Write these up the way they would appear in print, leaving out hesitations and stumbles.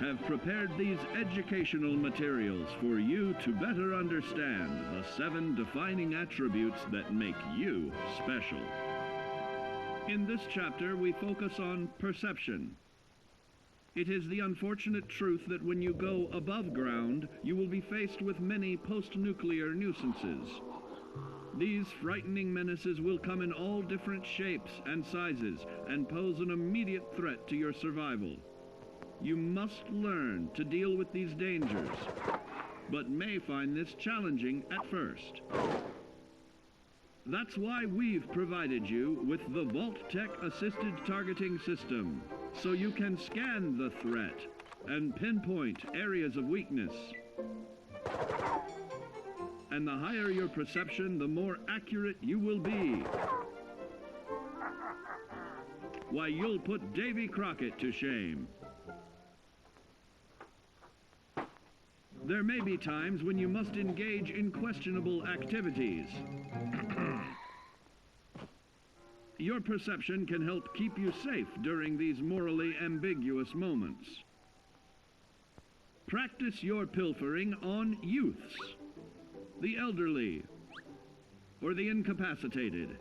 have prepared these educational materials for you to better understand the 7 defining attributes that make you special. In this chapter, we focus on perception. It is the unfortunate truth that when you go above ground, you will be faced with many post-nuclear nuisances. These frightening menaces will come in all different shapes and sizes and pose an immediate threat to your survival. You must learn to deal with these dangers, but may find this challenging at first. That's why we've provided you with the Vault-Tec Assisted Targeting System, so you can scan the threat and pinpoint areas of weakness. And the higher your perception, the more accurate you will be. Why, you'll put Davy Crockett to shame. There may be times when you must engage in questionable activities. Your perception can help keep you safe during these morally ambiguous moments. Practice your pilfering on youths, the elderly, or the incapacitated.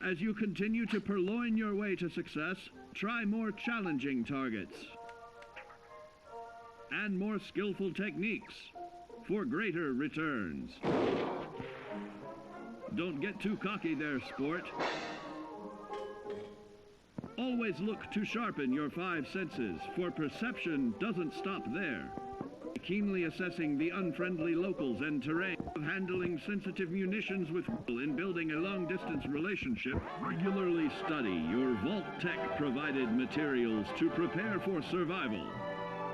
As you continue to purloin your way to success, try more challenging targets and more skillful techniques for greater returns. Don't get too cocky there, sport. Always look to sharpen your 5 senses, for perception doesn't stop there. Keenly assessing the unfriendly locals and terrain, handling sensitive munitions with skill in building a long-distance relationship, regularly study your Vault-Tec provided materials to prepare for survival.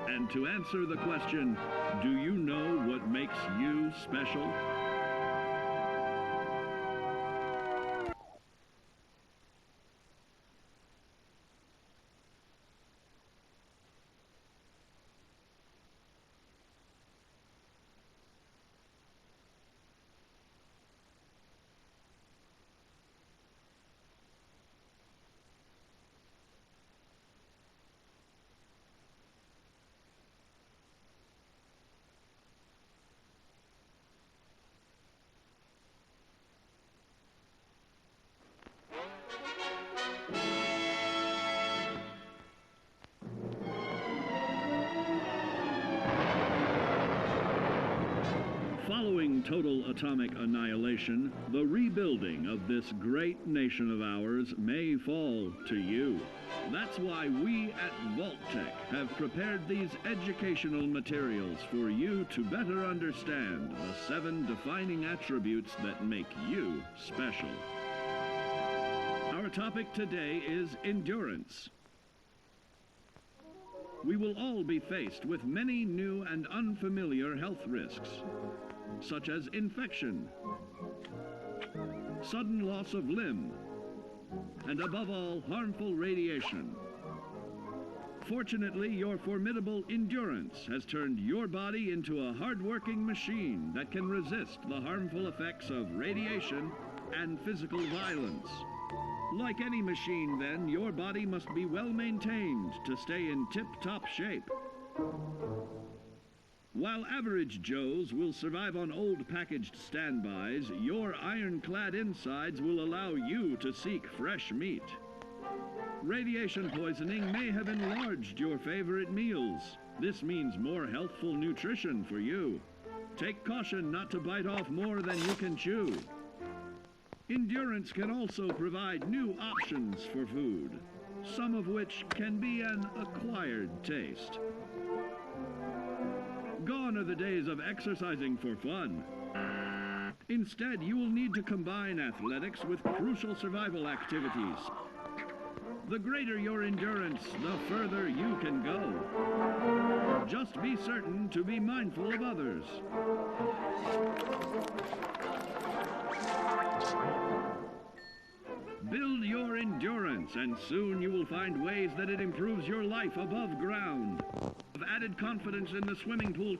And to answer the question, do you know what makes you special? Following total atomic annihilation, the rebuilding of this great nation of ours may fall to you. That's why we at Vault-Tec have prepared these educational materials for you to better understand the 7 defining attributes that make you special. Our topic today is endurance. We will all be faced with many new and unfamiliar health risks, such as infection, sudden loss of limb, and above all, harmful radiation. Fortunately, your formidable endurance has turned your body into a hard-working machine that can resist the harmful effects of radiation and physical violence. Like any machine, then, your body must be well maintained to stay in tip-top shape. While average Joes will survive on old packaged standbys, your ironclad insides will allow you to seek fresh meat. Radiation poisoning may have enlarged your favorite meals. This means more healthful nutrition for you. Take caution not to bite off more than you can chew. Endurance can also provide new options for food, some of which can be an acquired taste. Gone are the days of exercising for fun. Instead, you will need to combine athletics with crucial survival activities. The greater your endurance, the further you can go. Just be certain to be mindful of others. Build your endurance, and soon you will find ways that it improves your life above ground. Of added confidence in the swimming pool,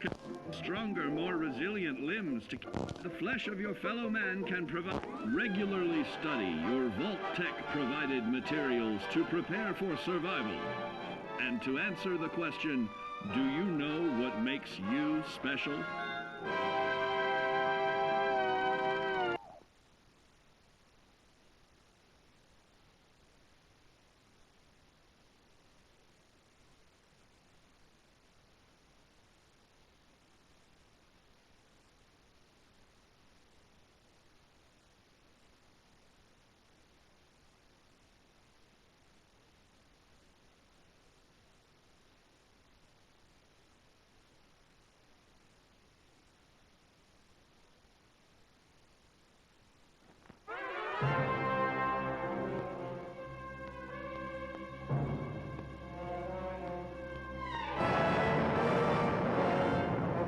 stronger, more resilient limbs to the flesh of your fellow man can provide. Regularly study your Vault-Tec provided materials to prepare for survival. And to answer the question, do you know what makes you special?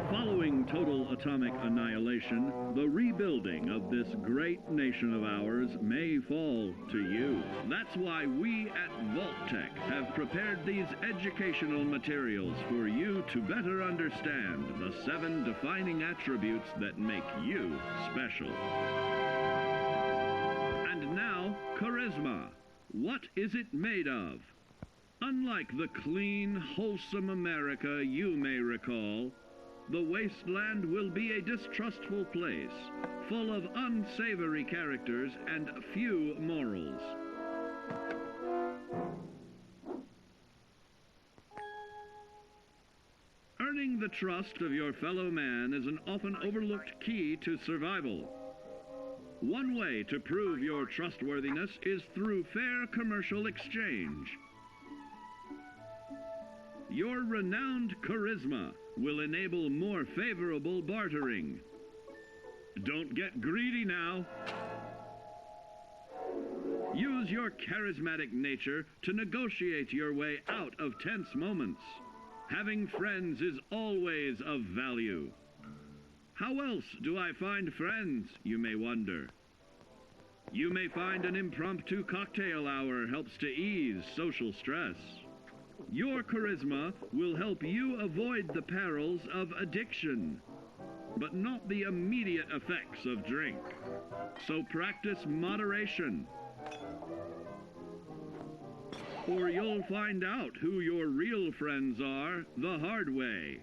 Following total atomic annihilation, the rebuilding of this great nation of ours may fall to you. That's why we at Vault-Tec have prepared these educational materials for you to better understand the 7 defining attributes that make you special. And now, charisma. What is it made of? Unlike the clean, wholesome America you may recall, the wasteland will be a distrustful place, full of unsavory characters and few morals. Earning the trust of your fellow man is an often overlooked key to survival. One way to prove your trustworthiness is through fair commercial exchange. Your renowned charisma will enable more favorable bartering. Don't get greedy now. Use your charismatic nature to negotiate your way out of tense moments. Having friends is always of value. How else do I find friends, you may wonder? You may find an impromptu cocktail hour helps to ease social stress. Your charisma will help you avoid the perils of addiction, but not the immediate effects of drink. So practice moderation, or you'll find out who your real friends are the hard way.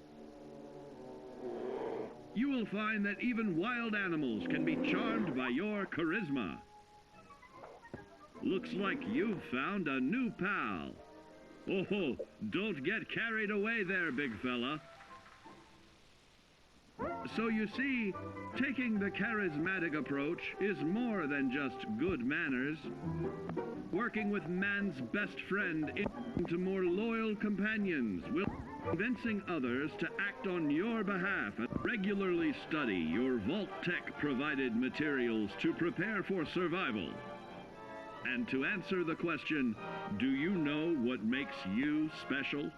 You will find that even wild animals can be charmed by your charisma. Looks like you've found a new pal. Oh, don't get carried away there, big fella. So you see, taking the charismatic approach is more than just good manners. Working with man's best friend into more loyal companions will convincing others to act on your behalf and regularly study your Vault-Tec provided materials to prepare for survival. And to answer the question, do you know what makes you special?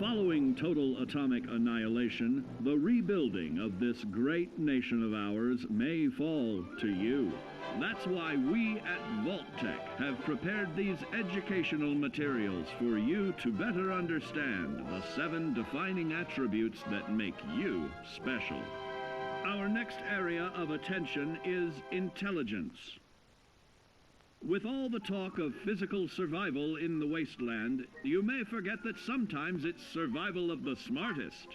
Following total atomic annihilation, the rebuilding of this great nation of ours may fall to you. That's why we at Vault-Tec have prepared these educational materials for you to better understand the 7 defining attributes that make you special. Our next area of attention is intelligence. With all the talk of physical survival in the wasteland, you may forget that sometimes it's survival of the smartest.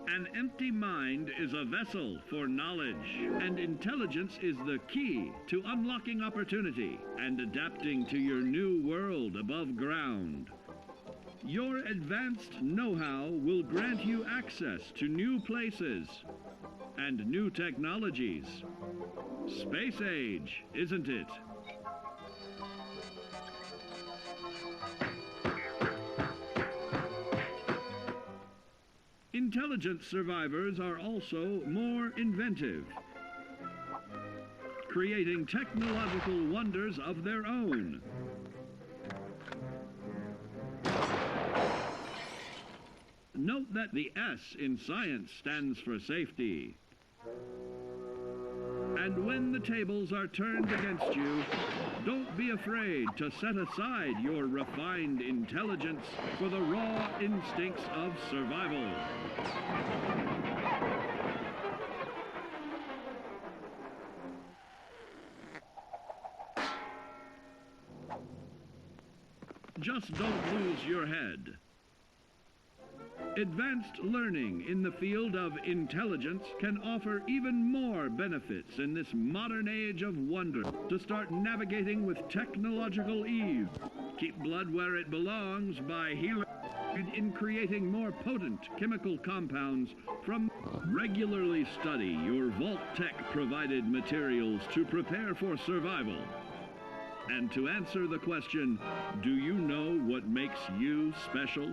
An empty mind is a vessel for knowledge, and intelligence is the key to unlocking opportunity and adapting to your new world above ground. Your advanced know-how will grant you access to new places and new technologies. Space age, isn't it? Intelligent survivors are also more inventive, creating technological wonders of their own. Note that the S in science stands for safety. And when the tables are turned against you, don't be afraid to set aside your refined intelligence for the raw instincts of survival. Just don't lose your head. Advanced learning in the field of intelligence can offer even more benefits in this modern age of wonder. To start navigating with technological ease, keep blood where it belongs by healing and in creating more potent chemical compounds from. Regularly study your Vault-Tec provided materials to prepare for survival. And to answer the question, do you know what makes you special?